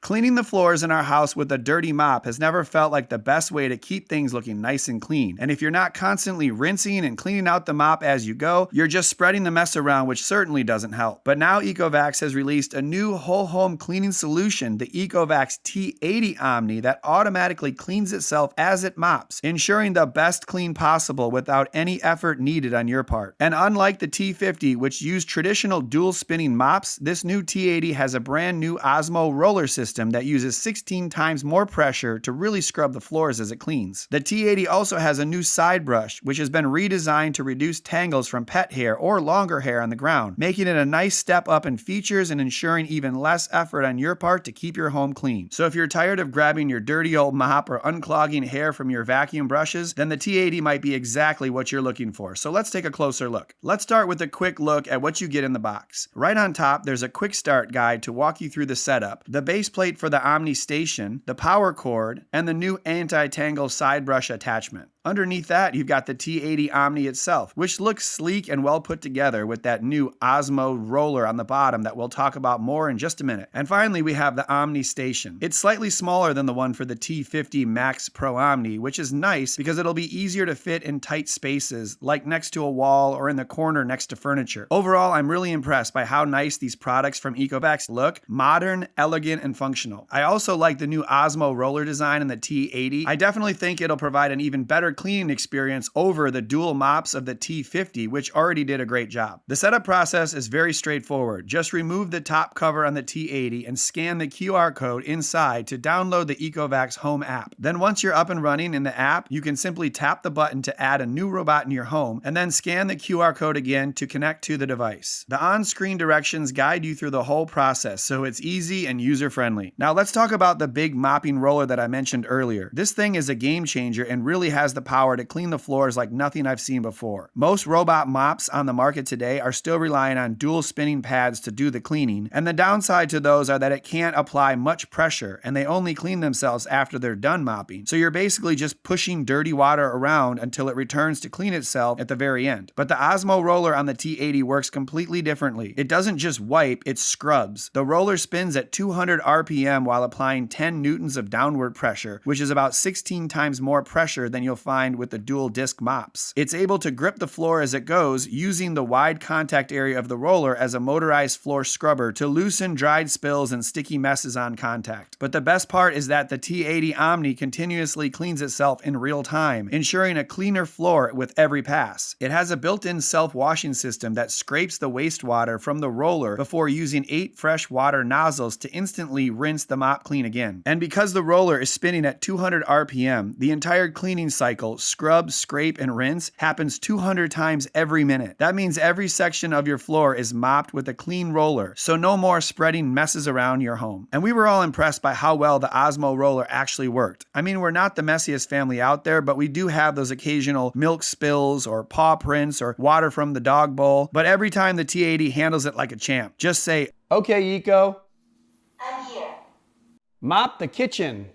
Cleaning the floors in our house with a dirty mop has never felt like the best way to keep things looking nice and clean. And if you're not constantly rinsing and cleaning out the mop as you go, you're just spreading the mess around, which certainly doesn't help. But now ECOVACS has released a new whole home cleaning solution, the ECOVACS T80 Omni, that automatically cleans itself as it mops, ensuring the best clean possible without any effort needed on your part. And unlike the T50, which used traditional dual spinning mops, this new T80 has a brand new Osmo Roller system that uses 16 times more pressure to really scrub the floors as it cleans. The T80 also has a new side brush, which has been redesigned to reduce tangles from pet hair or longer hair on the ground, making it a nice step up in features and ensuring even less effort on your part to keep your home clean. So if you're tired of grabbing your dirty old mop or unclogging hair from your vacuum brushes, then the T80 might be exactly what you're looking for. So let's take a closer look. Let's start with a quick look at what you get in the box. Right on top, there's a quick start guide to walk you through the setup, the base plate for the Omni station, the power cord, and the new anti-tangle side brush attachment. Underneath that, you've got the T80 Omni itself, which looks sleek and well put together with that new Osmo Roller on the bottom that we'll talk about more in just a minute. And finally, we have the Omni Station. It's slightly smaller than the one for the T50 Max Pro Omni, which is nice because it'll be easier to fit in tight spaces, like next to a wall or in the corner next to furniture. Overall, I'm really impressed by how nice these products from ECOVACS look, modern, elegant, and functional. I also like the new Osmo Roller design in the T80. I definitely think it'll provide an even better cleaning experience over the dual mops of the T50, which already did a great job. The setup process is very straightforward. Just remove the top cover on the T80 and scan the QR code inside to download the ECOVACS Home app. Then once you're up and running in the app, you can simply tap the button to add a new robot in your home and then scan the QR code again to connect to the device. The on-screen directions guide you through the whole process, so it's easy and user-friendly. Now let's talk about the big mopping roller that I mentioned earlier. This thing is a game changer and really has the power to clean the floors like nothing I've seen before. Most robot mops on the market today are still relying on dual spinning pads to do the cleaning, and the downside to those are that it can't apply much pressure and they only clean themselves after they're done mopping. So you're basically just pushing dirty water around until it returns to clean itself at the very end. But the Osmo Roller on the T80 works completely differently. It doesn't just wipe, it scrubs. The roller spins at 200 RPM while applying 10 newtons of downward pressure, which is about 16 times more pressure than you'll find with the dual disc mops. It's able to grip the floor as it goes, using the wide contact area of the roller as a motorized floor scrubber to loosen dried spills and sticky messes on contact. But the best part is that the T80 Omni continuously cleans itself in real time, ensuring a cleaner floor with every pass. It has a built-in self-washing system that scrapes the wastewater from the roller before using 8 fresh water nozzles to instantly rinse the mop clean again. And because the roller is spinning at 200 RPM, the entire cleaning cycle, scrub, scrape, and rinse, happens 200 times every minute. That means every section of your floor is mopped with a clean roller, so no more spreading messes around your home. And we were all impressed by how well the Osmo Roller actually worked. I mean, we're not the messiest family out there, but we do have those occasional milk spills or paw prints or water from the dog bowl. But every time the T80 handles it like a champ. Just say, "Okay, Eco. I'm here. Mop the kitchen."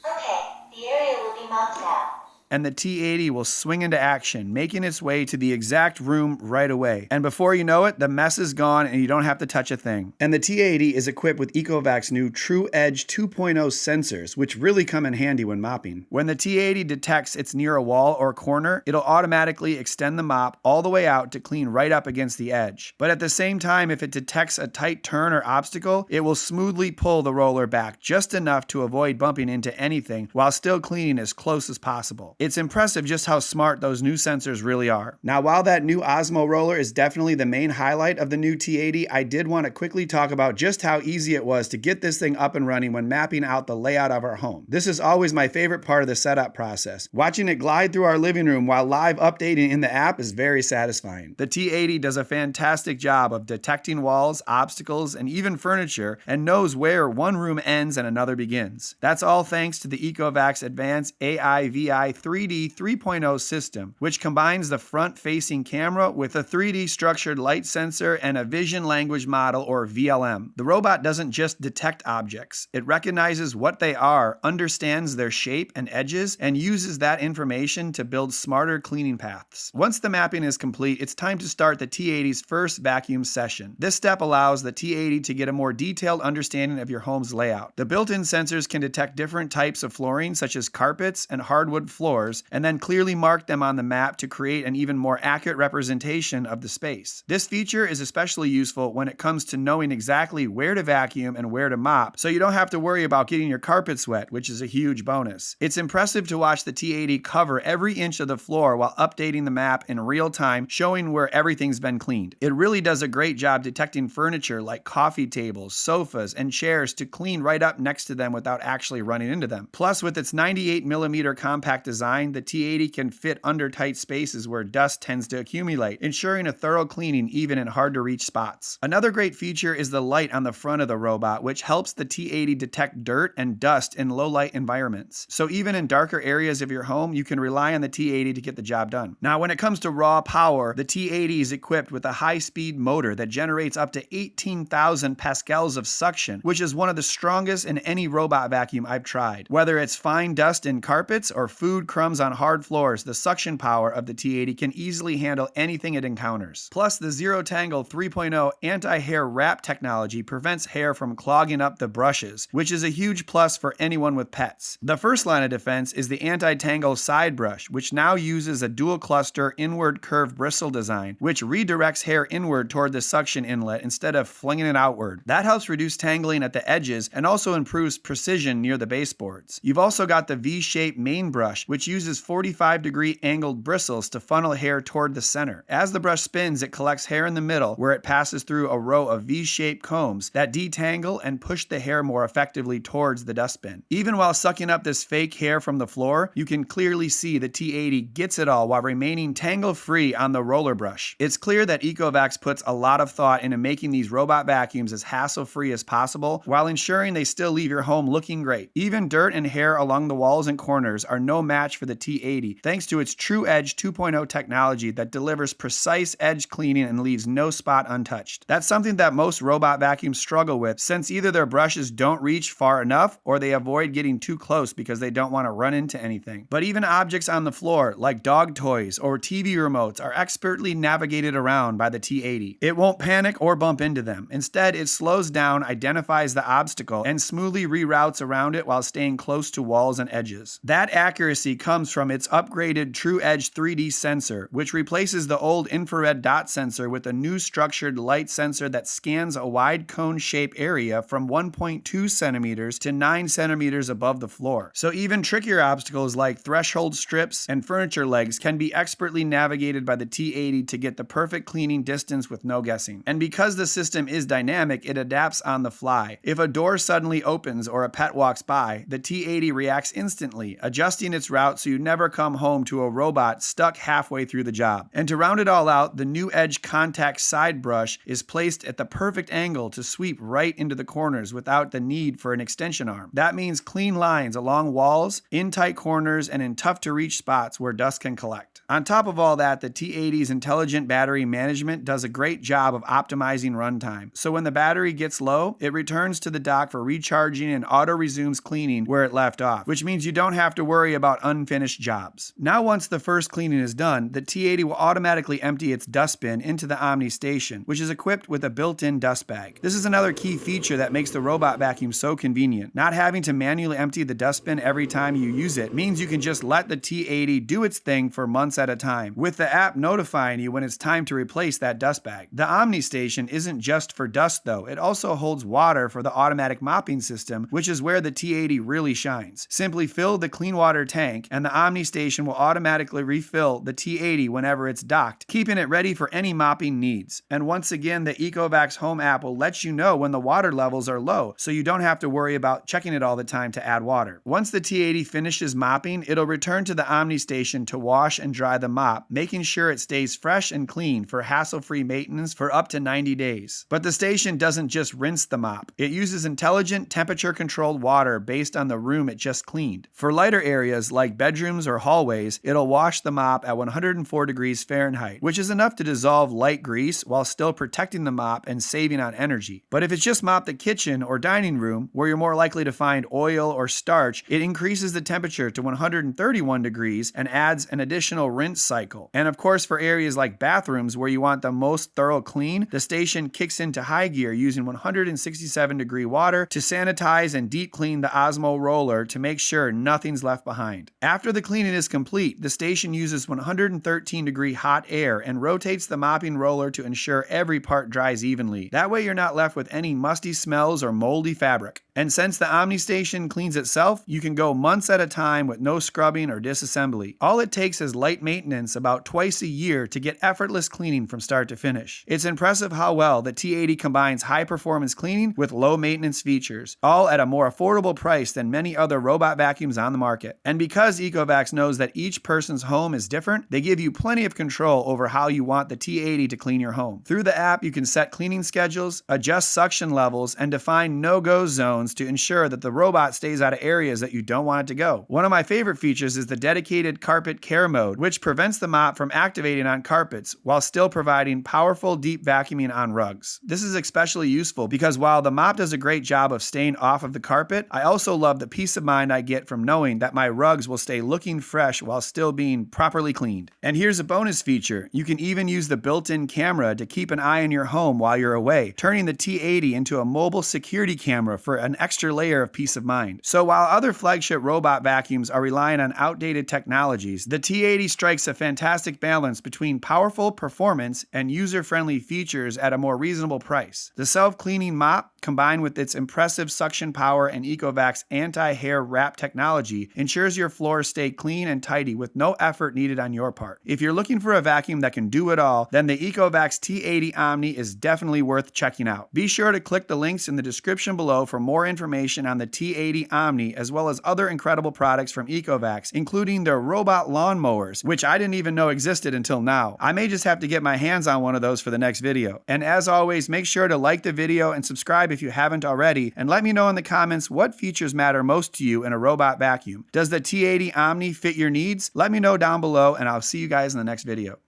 Okay, the area will be mopped now. And the T80 will swing into action, making its way to the exact room right away. And before you know it, the mess is gone and you don't have to touch a thing. And the T80 is equipped with ECOVACS' new True Edge 2.0 sensors, which really come in handy when mopping. When the T80 detects it's near a wall or corner, it'll automatically extend the mop all the way out to clean right up against the edge. But at the same time, if it detects a tight turn or obstacle, it will smoothly pull the roller back just enough to avoid bumping into anything while still cleaning as close as possible. It's impressive just how smart those new sensors really are. Now, while that new Osmo Roller is definitely the main highlight of the new T80, I did want to quickly talk about just how easy it was to get this thing up and running when mapping out the layout of our home. This is always my favorite part of the setup process. Watching it glide through our living room while live updating in the app is very satisfying. The T80 does a fantastic job of detecting walls, obstacles, and even furniture, and knows where one room ends and another begins. That's all thanks to the ECOVACS Advanced AI VI3 3D 3.0 system, which combines the front-facing camera with a 3D structured light sensor and a vision language model, or VLM. The robot doesn't just detect objects. It recognizes what they are, understands their shape and edges, and uses that information to build smarter cleaning paths. Once the mapping is complete, it's time to start the T80's first vacuum session. This step allows the T80 to get a more detailed understanding of your home's layout. The built-in sensors can detect different types of flooring, such as carpets and hardwood floors, and then clearly mark them on the map to create an even more accurate representation of the space. This feature is especially useful when it comes to knowing exactly where to vacuum and where to mop, so you don't have to worry about getting your carpets wet, which is a huge bonus. It's impressive to watch the T80 cover every inch of the floor while updating the map in real time, showing where everything's been cleaned. It really does a great job detecting furniture like coffee tables, sofas, and chairs to clean right up next to them without actually running into them. Plus, with its 98mm compact design, the T80 can fit under tight spaces where dust tends to accumulate, ensuring a thorough cleaning even in hard-to-reach spots. Another great feature is the light on the front of the robot, which helps the T80 detect dirt and dust in low-light environments. So even in darker areas of your home, you can rely on the T80 to get the job done. Now, when it comes to raw power, the T80 is equipped with a high-speed motor that generates up to 18,000 pascals of suction, which is one of the strongest in any robot vacuum I've tried. Whether it's fine dust in carpets or food crumbs on hard floors, the suction power of the T80 can easily handle anything it encounters. Plus, the ZeroTangle 3.0 anti-hair wrap technology prevents hair from clogging up the brushes, which is a huge plus for anyone with pets. The first line of defense is the anti-tangle side brush, which now uses a dual cluster inward curved bristle design, which redirects hair inward toward the suction inlet instead of flinging it outward. That helps reduce tangling at the edges and also improves precision near the baseboards. You've also got the V-shaped main brush, which uses 45-degree angled bristles to funnel hair toward the center. As the brush spins, it collects hair in the middle, where it passes through a row of V-shaped combs that detangle and push the hair more effectively towards the dustbin. Even while sucking up this fake hair from the floor, you can clearly see the T80 gets it all while remaining tangle-free on the roller brush. It's clear that ECOVACS puts a lot of thought into making these robot vacuums as hassle-free as possible, while ensuring they still leave your home looking great. Even dirt and hair along the walls and corners are no match for the T80, thanks to its True Edge 2.0 technology that delivers precise edge cleaning and leaves no spot untouched. That's something that most robot vacuums struggle with, since either their brushes don't reach far enough or they avoid getting too close because they don't want to run into anything. But even objects on the floor, like dog toys or TV remotes, are expertly navigated around by the T80. It won't panic or bump into them. Instead, it slows down, identifies the obstacle, and smoothly reroutes around it while staying close to walls and edges. That accuracy comes from its upgraded True Edge 3D sensor, which replaces the old infrared dot sensor with a new structured light sensor that scans a wide cone-shaped area from 1.2 centimeters to 9 centimeters above the floor. So even trickier obstacles like threshold strips and furniture legs can be expertly navigated by the T80 to get the perfect cleaning distance with no guessing. And because the system is dynamic, it adapts on the fly. If a door suddenly opens or a pet walks by, the T80 reacts instantly, adjusting its route so you never come home to a robot stuck halfway through the job. And to round it all out, the new Edge Contact side brush is placed at the perfect angle to sweep right into the corners without the need for an extension arm. That means clean lines along walls, in tight corners, and in tough-to-reach spots where dust can collect. On top of all that, the T80's intelligent battery management does a great job of optimizing runtime. So when the battery gets low, it returns to the dock for recharging and auto-resumes cleaning where it left off, which means you don't have to worry about unfinished jobs. Now once the first cleaning is done, the T80 will automatically empty its dustbin into the Omni station, which is equipped with a built-in dust bag. This is another key feature that makes the robot vacuum so convenient. Not having to manually empty the dustbin every time you use it means you can just let the T80 do its thing for months at a time, with the app notifying you when it's time to replace that dust bag. The Omni station isn't just for dust though, it also holds water for the automatic mopping system, which is where the T80 really shines. Simply fill the clean water tank and the Omni station will automatically refill the T80 whenever it's docked, keeping it ready for any mopping needs. And once again, the ECOVACS Home app will let you know when the water levels are low, so you don't have to worry about checking it all the time to add water. Once the T80 finishes mopping, it'll return to the Omni station to wash and dry the mop, making sure it stays fresh and clean for hassle-free maintenance for up to 90 days. But the station doesn't just rinse the mop. It uses intelligent temperature-controlled water based on the room it just cleaned. For lighter areas like bedrooms or hallways, it'll wash the mop at 104 degrees Fahrenheit, which is enough to dissolve light grease while still protecting the mop and saving on energy. But if it's just mop the kitchen or dining room, where you're more likely to find oil or starch, it increases the temperature to 131 degrees and adds an additional rinse cycle. And of course, for areas like bathrooms where you want the most thorough clean, the station kicks into high gear using 167 degree water to sanitize and deep clean the Osmo roller to make sure nothing's left behind. After the cleaning is complete, the station uses 113 degree hot air and rotates the mopping roller to ensure every part dries evenly. That way you're not left with any musty smells or moldy fabric. And since the Omni station cleans itself, you can go months at a time with no scrubbing or disassembly. All it takes is light maintenance about twice a year to get effortless cleaning from start to finish. It's impressive how well the T80 combines high performance cleaning with low maintenance features, all at a more affordable price than many other robot vacuums on the market. And because ECOVACS knows that each person's home is different, they give you plenty of control over how you want the T80 to clean your home. Through the app, you can set cleaning schedules, adjust suction levels, and define no-go zones to ensure that the robot stays out of areas that you don't want it to go. One of my favorite features is the dedicated carpet care mode, which prevents the mop from activating on carpets while still providing powerful deep vacuuming on rugs. This is especially useful because while the mop does a great job of staying off of the carpet, I also love the peace of mind I get from knowing that my rugs will stay looking fresh while still being properly cleaned. And here's a bonus feature. You can even use the built-in camera to keep an eye on your home while you're away, turning the T80 into a mobile security camera for an extra layer of peace of mind. So while other flagship robot vacuums are relying on outdated technologies, the T80 strikes a fantastic balance between powerful performance and user-friendly features at a more reasonable price. The self-cleaning mop, combined with its impressive suction power and ECOVACS anti-hair wrap technology, ensures your floors stay clean and tidy with no effort needed on your part. If you're looking for a vacuum that can do it all, then the ECOVACS T80 Omni is definitely worth checking out. Be sure to click the links in the description below for more information on the T80 Omni, as well as other incredible products from ECOVACS, including their robot lawnmowers, which I didn't even know existed until now. I may just have to get my hands on one of those for the next video. And as always, make sure to like the video and subscribe if you haven't already, and let me know in the comments what features matter most to you in a robot vacuum. Does the T80 Omni fit your needs? Let me know down below, and I'll see you guys in the next video.